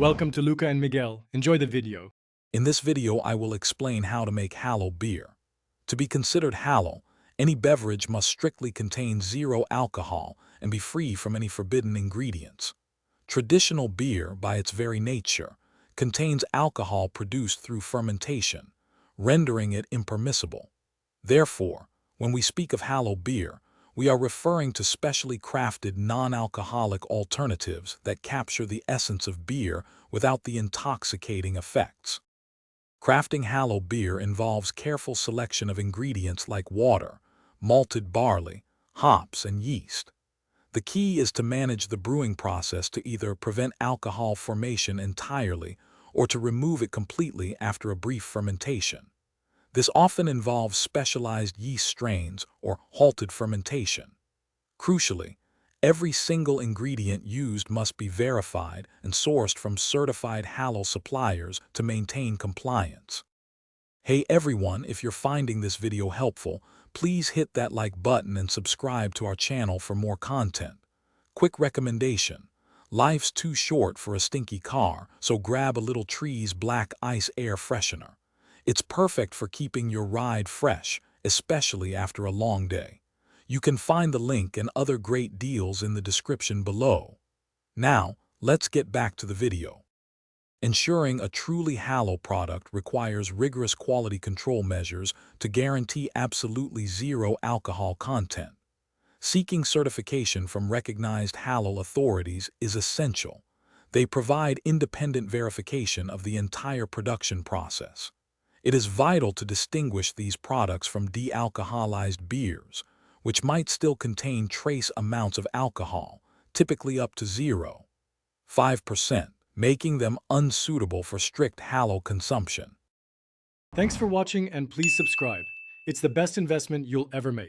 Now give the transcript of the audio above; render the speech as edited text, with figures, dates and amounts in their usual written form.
Welcome to Luca and Miguel. Enjoy the video. In this video, I will explain how to make Halal beer. To be considered Halal, any beverage must strictly contain zero alcohol and be free from any forbidden ingredients. Traditional beer, by its very nature, contains alcohol produced through fermentation, rendering it impermissible. Therefore, when we speak of Halal beer, we are referring to specially crafted non-alcoholic alternatives that capture the essence of beer without the intoxicating effects. Crafting Halal beer involves careful selection of ingredients like water, malted barley, hops, and yeast. The key is to manage the brewing process to either prevent alcohol formation entirely or to remove it completely after a brief fermentation. This often involves specialized yeast strains or halted fermentation. Crucially, every single ingredient used must be verified and sourced from certified Halal suppliers to maintain compliance. Hey everyone, if you're finding this video helpful, please hit that like button and subscribe to our channel for more content. Quick recommendation: life's too short for a stinky car, so grab a little Tree's Black Ice Air Freshener. It's perfect for keeping your ride fresh, especially after a long day. You can find the link and other great deals in the description below. Now, let's get back to the video. Ensuring a truly Halal product requires rigorous quality control measures to guarantee absolutely zero alcohol content. Seeking certification from recognized Halal authorities is essential. They provide independent verification of the entire production process. It is vital to distinguish these products from de-alcoholized beers, which might still contain trace amounts of alcohol, typically up to 0.5%, making them unsuitable for strict Halal consumption. Thanks for watching and please subscribe. It's the best investment you'll ever make.